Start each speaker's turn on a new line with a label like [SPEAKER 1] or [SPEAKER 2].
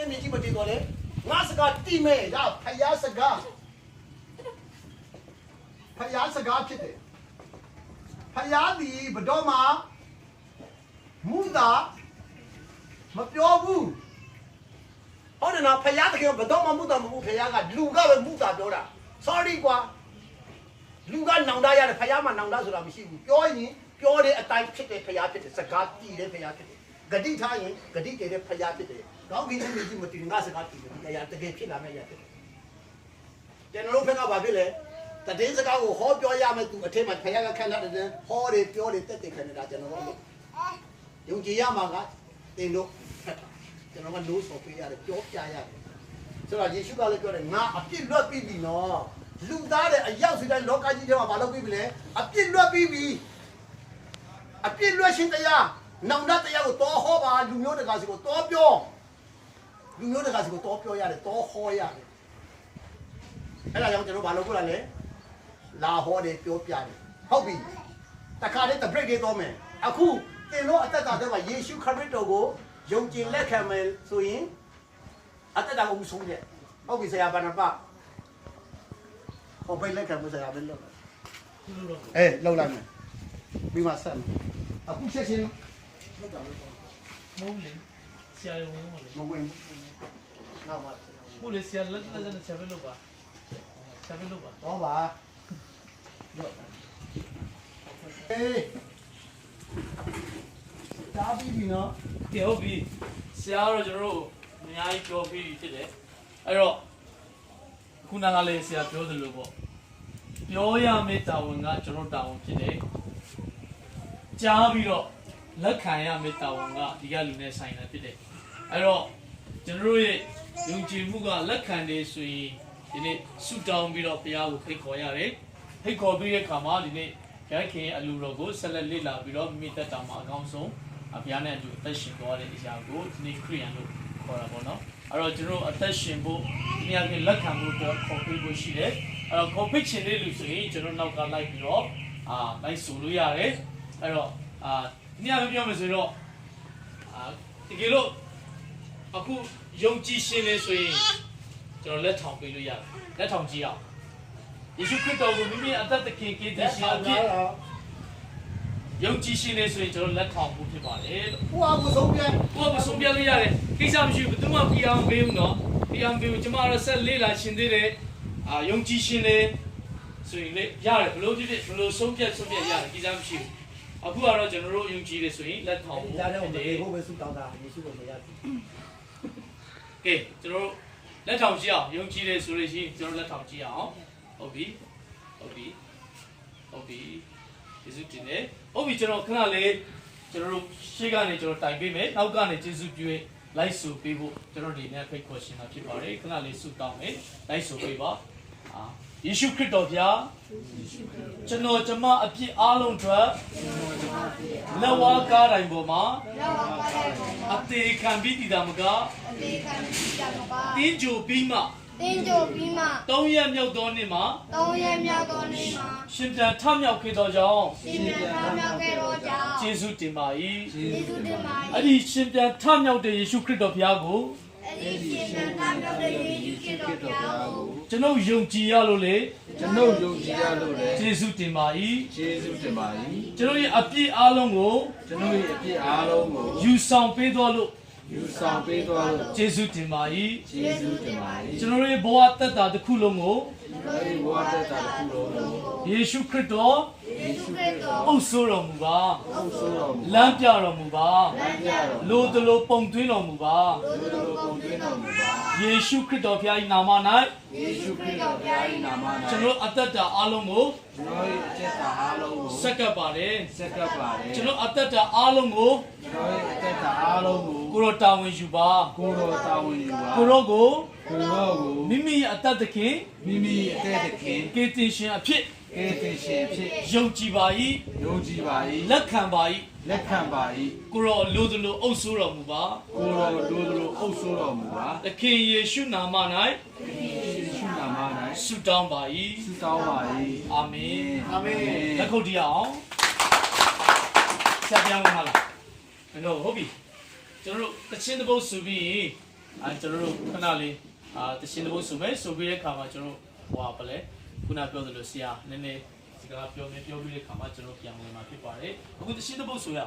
[SPEAKER 1] မြင့်ကြီးမတည်တော့လေငါစကားတိမဲ့ဒါဖယားစကားဖြစ်တယ်ဖယားဒီဘတော်မှာမူတာမပြောဘူးဟုတ်တယ်နော်ဖယားတကယ်ဘတော်မှာမူတာမဟုတ်ဖယားကလူကပဲမူတာပြောတာ sorry ကွာလူကနောင်တရတယ်ဖယားမှာနောင်တဆိုတာမရှိဘူးပြောရင်ပြောတဲ့အတိုင်းဖြစ်တဲ့ဖယားဖြစ်တယ်စကားတည်တဲ့ဖယားဖြစ်တယ်ဂတိထားရင်ဂတိတည်တဲ့ဖယားဖြစ်တယ်ကောင်းကင်နဲ့မြင့်ကြီးမတည်ငါစကားတည်တယ်တရားတကယ်ဖြစ်လာမယ့်ရဖြစ်တယ်ကျွန်တော်တို့ဖက်ကဘာဖြစ်လဲတည်င်းစကားကိုဟောပြောရမယ်သူအထက်မှာဖယားကခန့်လာတဲ့ဟောတယ်ပြောတယ်တက်တယ်ခဏတာကျွန်တော်တို့ယုံကြည်ရမှာကတင်တို့ကျွန်တော်ကလို့ဆိုပေးရတယ်ပြောပြရတယ်ဆိုတော့ယေရှုကလည်းပြောတယ်ငါအပြစ်လွတ်ပြီးပြီနော်လူသားတဲ့အရောက်စီတိုင်းလောကကြီးထဲမှာမလုပ်ပြီးပြီလေအပြစ်လွတ်ပြီးပြီအပြစ်လွတ်ရှင်တရားနောင်တတရားကိုတောဟောပါလူမျိုးတကာစီကိုတောပြောလူမျိုးတကာစီကိုတောပြောရတယ်တောဟောရတယ်အဲ့ဒါကြောင့်ကျွန်တော်ဘာလုပ်ကြလဲလာဟောတယ်ပြောပြတယ်ဟုတ်ပြီတခါတည်းတ break လေးတော့မယ်အခုတင်လို့အသက်တာတဲ့မှာယေရှုခရစ်တော်ကိုယုံကြည်လက်ခံမယ်ဆိုရင်အသက်တာကိုမဆုံးတဲ့ဟုတ်ပြီဆရာဘာနာပါဟောပိတ်လက်ခံမှုဆရာပဲလုပ်လောက်လိုက်မယ်ပြီးမှဆက်မယ်အခုချက်ချင်းလောက်တာလို့မုန်းလေဆရာရုံမဝင်နောက်မှဘုလေဆရာလက်နဲ့ဆရာပဲလုပ်ပါတော့ပါအေးတားပြီးပြီနော်
[SPEAKER 2] ကဲဟုတ်ပြီဆရာကတော့ကျွန်တော်တို့အများကြီးပြောပြီးဖြစ်တယ်အဲ့တော့ခုနကလည်းဆရာပြောသလိုပေါ့ပြောရမယ့်တာဝန်ကကျွန်တော်တာဝန်ဖြစ်တယ်ကြားပြီးတော့လက်ခံရမယ့်တာဝန်ကဒီကလူနဲ့ဆိုင်တာဖြစ်တယ်အဲ့တော့ကျွန်တော်တို့ရဲ့ယုံကြည်မှုကလက်ခံတယ်ဆိုရင်ဒီနေ့ဆုတောင်းပြီးတော့ဘုရားကိုဖိတ်ခေါ်ရတယ်ဖိတ်ခေါ်ပြီးတဲ့အခါမှာဒီနေ့ဘုရားခင်အလူတော်ကိုဆက်လက်လေ့လာပြီးတော့မိမိသက်တာမှာအကောင်းဆုံးဘုရားနဲ့အတူအသက်ရှင်သွားတဲ့အရာကိုဒီနေ့ခရိယန်လို့ခေါ်တာပေါ့နော်အဲ့တော့ကျွန်တော်အသက်ရှင်ဖို့ဘုရားခင်လက်ခံဖို့တော့ခေါ်ပေးဖို့ရှိတယ်အဲ့တော့ခေါ်ဖိတ်ခြင်းလေးလို့ဆိုရင်ကျွန်တော်နောက်ကလိုက်ပြီးတော့လိုက်ဆိုလို့ရတယ်အဲ့တော့ဒီနေ့ပြောမယ်ဆိုတော့တကယ်လို့အခုယုံကြည်ရှင်နေဆိုရင်ကျွန်တော်လက်ထောင်ပေးလို့ရတယ်လက်ထောင်ကြည့်အောင်ယေရှုခရစ်တော်ကိုမိမိအသက်သခင်ကယ်တင်ရှင်အဖြစ်ယုံကြည်ရှင်နေဆိုရင်ကျွန်တော်လက်ထောင်ဖို့ဖြစ်ပါတယ်
[SPEAKER 1] ဘုရားကိုဆုံးပြ
[SPEAKER 2] လို့ရတယ်ကိစ္စမရှိဘူးဘယ်သူမှပြအောင်ပေးဘူးနော်ပြအောင်ပေးဘူးကျွန်မတော့ဆက်လေးလာရှင်သေးတယ်ယုံကြည်ရှင်နေဆိုရင်လေရတယ်ဘလို့ဖြစ်ဖြစ်ဘလို့ဆုံးပြရတယ်ကိစ္စမရှိဘူးအခုကတော့ကျွန်တော်တို့ယုံကြည်တယ်ဆိုရင်လက်ထောင်ဖို့
[SPEAKER 1] ဖြစ်တယ်ဘုရားဆုတောင်းတာယေရှုကိုမရဘူး
[SPEAKER 2] ကဲကျွန်တော်လက်ထောင်ကြည့်အောင်ယုံကြည်တယ်ဆိုလို့ရှိရင်ကျွန်တော်လက်ထောင်ကြည့်အောင်ဟုတ်ပြီယေရှုတင်တယ်ဟုတ်ပြီကျွန်တော်ခဏလေးကျွန်တော်တို့ရှေ့ကနေကျွန်တော်တိုင်ပေးမယ်နောက်ကနေယေရှုပြုလိုက်ဆိုပေးဖို့ကျွန်တော်ဒီနေ့ဖိတ်ခေါ်ရှင်တာဖြစ်ပါတယ်ခဏလေးဆုတောင်းမယ်လိုက်ဆိုပေးပါယေရှုခရစ်တော်ဗျာကျွန်တော်ကျမအပြစ်အားလုံးအတွက်လက်ဝါးကားတိုင်းပေါ်မှာအသေးခံပြီးတည်တာမကတင်းကြိုပြီးမှ3ရက်မြောက်သောနေ့မှာရှင်ပြန်ထမြောက်ခဲ့သောကြောင့်ယေရှုတင်ပါ၏အဲ့ဒီရှင်ပြန်ထမြောက်တဲ့ယေရှုခရစ်တော်ဘုရားကိုကျွန်ုပ်ယုံကြည်ရလို့လေယေရှုတင်ပါ၏ကျွန်တော်ရဲ့အပြစ်အားလုံးကိုယူဆောင်ပေးတော်လို့ယေရှုတင်ပါ၏ကျွန်တော်ရဲ့ဘဝသက်တာတစ်ခုလုံးကိုယေရှုခရစ်တော်အုပ်ဆိုးတော်မူပါလမ်းပြတော်မူပါလိုတလိုပုံသွင်းတော်မူပါယေရှုခရစ်တော်ဖျား၏နာမ၌ကျွန်တော်အသက်တာအားလုံးကိုဆက်ကပ်ပါတယ်ကျွန်တော်အသက်တာအားလုံးကိုကိုရောတာဝန်ယူပါကိုရောကိုမိမိအသက်သခင်ကယ်တင်ရှင်အဖြစ်ယုံကြည်ပါ၏လက်ခံပါ၏ကိုရောလိုသလိုအုပ်ဆိုးတော်မူပါသခင်ယေရှုနာမ၌ဆုတောင်းပါ၏အာမင်လက်ခုပ်တီးအောင်ဆရာပြောင်းလာလားဟုတ်ပြီကျွန်တော်တို့တခြင်းတစ်ပုတ်ဆိုပြီး ကျွန်တော်တို့ခဏလေးတရှင်းတစ်ပုတ်ဆိုမယ်ဆိုပြီးတဲ့ခါမှာကျွန်တော်ဟိုပါလဲခုနပြောသလိုဆရာနည်းနည်းစကားပြောပြီးတဲ့ခါမှာကျွန်တော်ပြန်ဝင်มาဖြစ်ပါတယ်အခုတရှင်းတစ်ပုတ်ဆိုရ